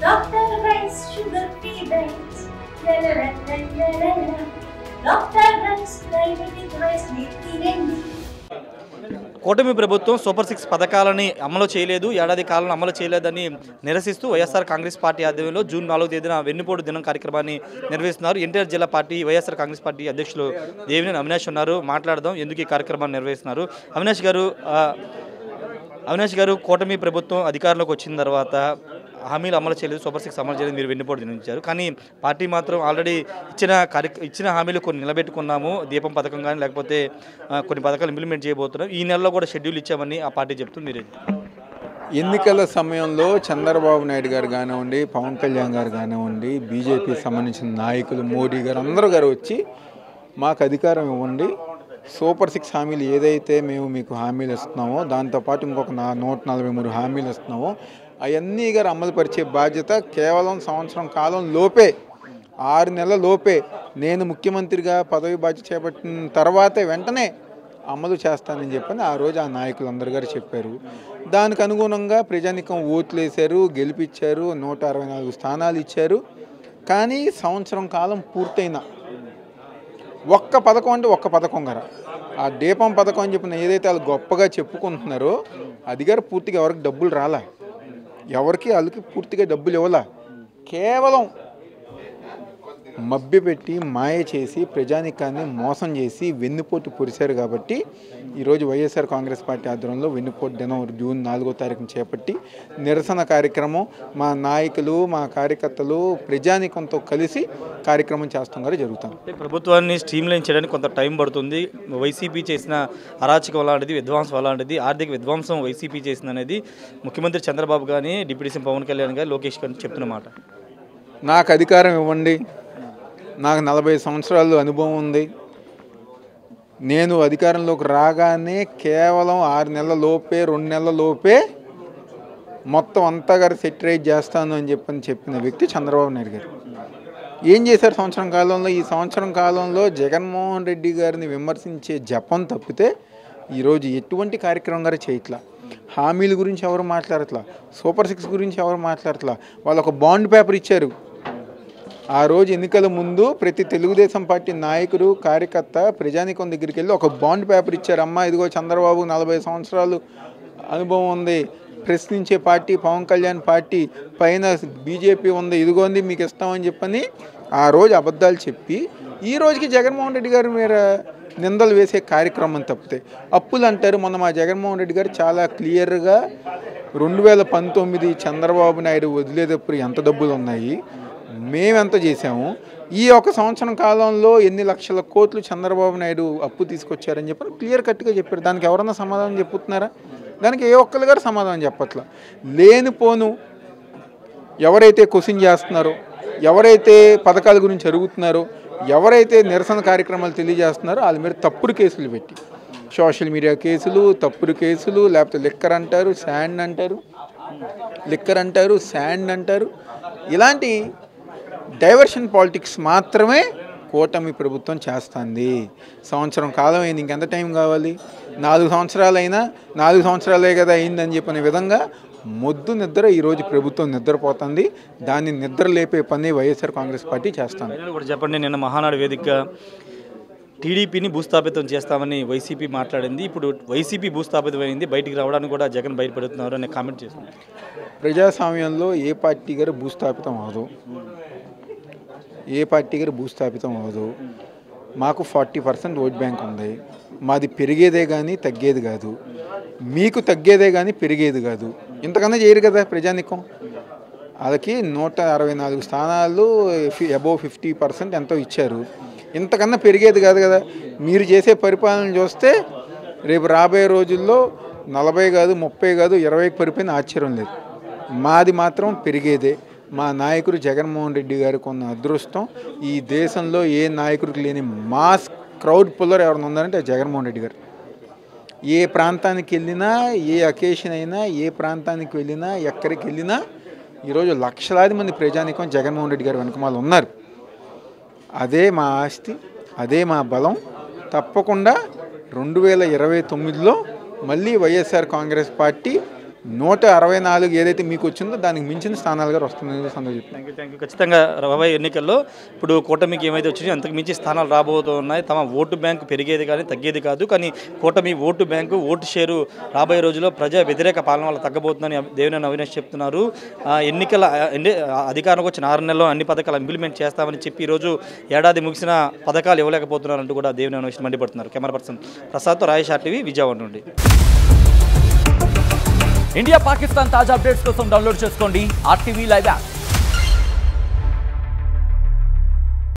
Dr. Rice Sugar Free Diets. La la la la la la la. Dr. Rice Diabetic Rice తినండి. కూటమి ప్రభుత్వం super 6 పథకాలని అమలు చేయలేదు, ఏడాది కాలం అమలు చేయలేదని నిరసిస్తూ వైఎస్ఆర్ కాంగ్రెస్ పార్టీ ఆధ్వర్యంలో జూన్ 4వ తేదీన వెన్నుపోటు దినం కార్యక్రమాన్ని నిర్వహిస్తున్నారు. ఎన్టీఆర్ జిల్లా పార్టీ వైఎస్ఆర్ కాంగ్రెస్ పార్టీ అధ్యక్షులు దేవినేని అవినాష్ ఉన్నారు. మాట్లాడదాం ఎందుకు ఈ కార్యక్రమాన్ని నిర్వహిస్తున్నారు. అవినాష్ గారు కూటమి ప్రభుత్వం అధికారంలోకి వచ్చిన తర్వాత హామీలు అమలు చేయలేదు, సూపర్ 6 అమలు చేయలేదు, మీరు వెన్నుపోటు దినించారు. కానీ పార్టీ మాత్రం ఆల్రెడీ ఇచ్చిన హామీలు కొన్ని నిలబెట్టుకున్నాము, దీపం పథకం కానీ లేకపోతే కొన్ని పథకాలు ఇంప్లిమెంట్ చేయబోతున్నాం, ఈ నెలలో కూడా షెడ్యూల్ ఇచ్చామని ఆ పార్టీ చెప్తుంది. మీరు ఎన్నికల సమయంలో చంద్రబాబు నాయుడు గారు కానివ్వండి, పవన్ కళ్యాణ్ గారు కానివ్వండి, బీజేపీ సంబంధించిన నాయకులు, మోడీ గారు అందరూ వచ్చి మాకు అధికారం ఇవ్వండి, సూపర్ 6 హామీలు ఏదైతే మేము మీకు హామీలు ఇస్తున్నామో దాంతోపాటు ఇంకొక 143 హామీలు ఇస్తున్నామో అవన్నీ గారు అమలుపరిచే బాధ్యత కేవలం సంవత్సరం కాలం లోపే, 6 నెలల లోపే నేను ముఖ్యమంత్రిగా పదవి బాధ్యత చేపట్టిన తర్వాతే వెంటనే అమలు చేస్తానని చెప్పని ఆ రోజు ఆ నాయకులందరూ గారు చెప్పారు. దానికి అనుగుణంగా ప్రజానికం ఓట్లు వేశారు, గెలిపించారు, 164 స్థానాలు ఇచ్చారు. కానీ సంవత్సరం కాలం పూర్తయిన ఒక్క పథకం అంటే ఒక్క పథకం గారు ఆ దీపం పథకం అని చెప్పిన ఏదైతే వాళ్ళు గొప్పగా చెప్పుకుంటున్నారో అది గారు పూర్తిగా ఎవరికి డబ్బులు రాలా, ఎవరికి వాళ్ళకి పూర్తిగా డబ్బులు ఇవ్వాల, కేవలం మభ్యపెట్టి మాయ చేసి ప్రజానికాన్ని మోసం చేసి వెన్నుపోటు పొడిచారు. కాబట్టి ఈరోజు వైఎస్ఆర్ కాంగ్రెస్ పార్టీ ఆధ్వర్యంలో వెన్నుపోటు దినం జూన్ 4వ తారీఖున చేపట్టి నిరసన కార్యక్రమం మా నాయకులు, మా కార్యకర్తలు, ప్రజానికంతో కలిసి కార్యక్రమం చేస్తాం గారు జరుగుతాం. ప్రభుత్వాన్ని స్ట్రీమ్లైన్ చేయడానికి కొంత టైం పడుతుంది. వైసీపీ చేసిన అరాచకం అలాంటిది, విధ్వంసం అలాంటిది, ఆర్థిక విధ్వంసం వైసీపీ చేసిందనేది ముఖ్యమంత్రి చంద్రబాబు కానీ, డిప్యూటీ సీఎం పవన్ కళ్యాణ్ గారు, లోకేష్ గారు చెప్తున్నమాట. నాకు అధికారం ఇవ్వండి, నాకు 40 సంవత్సరాలు అనుభవం ఉంది, నేను అధికారంలోకి రాగానే కేవలం 6 నెలల లోపే 2 నెలల లోపే మొత్తం అంతా గారు సెటిలైజ్ చేస్తాను అని చెప్పిన వ్యక్తి చంద్రబాబు నాయుడు గారు. ఏం చేశారు సంవత్సరం కాలంలో? ఈ సంవత్సరం కాలంలో జగన్మోహన్ రెడ్డి గారిని విమర్శించే జపం తప్పితే ఈరోజు ఎటువంటి కార్యక్రమం గారు చేయట్లా. హామీల గురించి ఎవరు మాట్లాడట్లా, సూపర్ 6 గురించి ఎవరు మాట్లాడట్లా. వాళ్ళు ఒక బాండ్ పేపర్ ఇచ్చారు. ఆ రోజు ఎన్నికల ముందు ప్రతి తెలుగుదేశం పార్టీ నాయకుడు, కార్యకర్త ప్రజానికం దగ్గరికి వెళ్ళి ఒక బాండ్ పేపర్ ఇచ్చారు. అమ్మ ఇదిగో చంద్రబాబు 40 సంవత్సరాలు అనుభవం ఉంది, ప్రశ్నించే పార్టీ పవన్ కళ్యాణ్ పార్టీ, పైన బీజేపీ ఉంది, ఇదిగోంది మీకు ఇస్తామని చెప్పని ఆ రోజు అబద్ధాలు చెప్పి ఈ రోజుకి జగన్మోహన్ రెడ్డి గారు మీరు నిందలు వేసే కార్యక్రమం తప్పితే అప్పులు అంటారు. మొన్న మా జగన్మోహన్ రెడ్డి గారు చాలా క్లియర్గా 2019 చంద్రబాబు నాయుడు వదిలేటప్పుడు ఎంత డబ్బులు ఉన్నాయి, మేమెంత చేసాము, ఈ ఒక సంవత్సరం కాలంలో ఎన్ని లక్షల కోట్లు చంద్రబాబు నాయుడు అప్పు తీసుకొచ్చారని చెప్పి క్లియర్ కట్గా చెప్పారు. దానికి ఎవరన్నా సమాధానం చెప్పుతున్నారా? దానికి ఏ ఒక్కరు గారు సమాధానం చెప్పట్లా. లేనిపోను ఎవరైతే క్వశ్చన్ చేస్తున్నారో, ఎవరైతే పథకాల గురించి అడుగుతున్నారో, ఎవరైతే నిరసన కార్యక్రమాలు తెలియజేస్తున్నారో వాళ్ళ మీద తప్పుడు కేసులు పెట్టి, సోషల్ మీడియా కేసులు, తప్పుడు కేసులు, లేకపోతే లిక్కర్ అంటారు, శాండ్ అంటారు, ఇలాంటి డైవర్షన్ పాలిటిక్స్ మాత్రమే కూటమి ప్రభుత్వం చేస్తుంది. సంవత్సరం కాలం అయింది, ఇంకెంత టైం కావాలి? 4 సంవత్సరాలైనా 4 సంవత్సరాలే కదా అయిందని చెప్పిన విధంగా మొద్దు నిద్ర ఈరోజు ప్రభుత్వం నిద్రపోతుంది. దాన్ని నిద్ర లేపే పని వైఎస్ఆర్ కాంగ్రెస్ పార్టీ చేస్తుంది. చెప్పండి, నిన్న మహానాడు వేదిక టీడీపీని భూస్థాపితం చేస్తామని వైసీపీ మాట్లాడింది. ఇప్పుడు వైసీపీ భూస్థాపితమైంది, బయటికి రావడానికి కూడా జగన్ బయటపడుతున్నారు అనే కామెంట్ చేస్తుంది. ప్రజాస్వామ్యంలో ఏ పార్టీ గారు భూస్థాపితం అవ్వదు. మాకు 40% ఓట్ బ్యాంక్ ఉంది. మాది పెరిగేదే కానీ తగ్గేది కాదు, మీకు తగ్గేదే కానీ పెరిగేది కాదు. ఇంతకన్నా చేయరు కదా ప్రజానికం. వాళ్ళకి 164 స్థానాలు అబోవ్ 50% ఎంతో ఇచ్చారు. ఇంతకన్నా పెరిగేది కాదు కదా. మీరు చేసే పరిపాలన చూస్తే రేపు రాబోయే రోజుల్లో 40 కాదు, 30 కాదు, 20కి పడిపోయిన ఆశ్చర్యం లేదు. మాది మాత్రం పెరిగేదే. మా నాయకుడు జగన్మోహన్ రెడ్డి గారికి ఉన్న అదృష్టం, ఈ దేశంలో ఏ నాయకుడికి లేని మాస్ క్రౌడ్ పుల్లర్ ఎవరైనా ఉందంటే జగన్మోహన్ రెడ్డి గారు. ఏ ప్రాంతానికి వెళ్ళినా, ఏ అకేషన్ అయినా, ఏ ప్రాంతానికి వెళ్ళినా, ఎక్కడికి వెళ్ళినా ఈరోజు లక్షలాది మంది ప్రజానికం జగన్మోహన్ రెడ్డి గారు వెనకమాల ఉన్నారు. అదే మా ఆస్తి, అదే మా బలం. తప్పకుండా 2029లో మళ్ళీ వైఎస్ఆర్ కాంగ్రెస్ పార్టీ 164 ఏదైతే మీకు వచ్చిందో దానికి మించిన స్థానాలుగా వస్తుంది సందర్భం. Thank you. ఖచ్చితంగా రాబోయే ఎన్నికల్లో ఇప్పుడు కూటమికి ఏమైతే వచ్చినాయో అంతకు మించి స్థానాలు రాబోతున్నాయి. తమ ఓటు బ్యాంకు పెరిగేది కానీ తగ్గేది కాదు. కానీ కూటమి ఓటు బ్యాంకు ఓటు షేరు రాబోయే రోజుల్లో ప్రజా వ్యతిరేక పాలన వల్ల తగ్గబోతుందని దేవినేని అవినాష్ చెప్తున్నారు. ఎన్నికల అధికారంలోకి వచ్చిన 6 నెలల్లో అన్ని పథకాలు ఇంప్లిమెంట్ చేస్తామని చెప్పి ఈరోజు ఏడాది ముగిసిన పథకాలు ఇవ్వలేకపోతున్నారంటూ కూడా దేవినేని అవినాష్ మండిపడుతున్నారు. Camera person ప్రసాద్తో Rayesh RTV Vijayawada నుండి. ఇండియా పాకిస్తాన్ తాజా అప్డేట్స్ కోసం డౌన్లోడ్ చేసుకోండి RTV లైవ్ యాప్.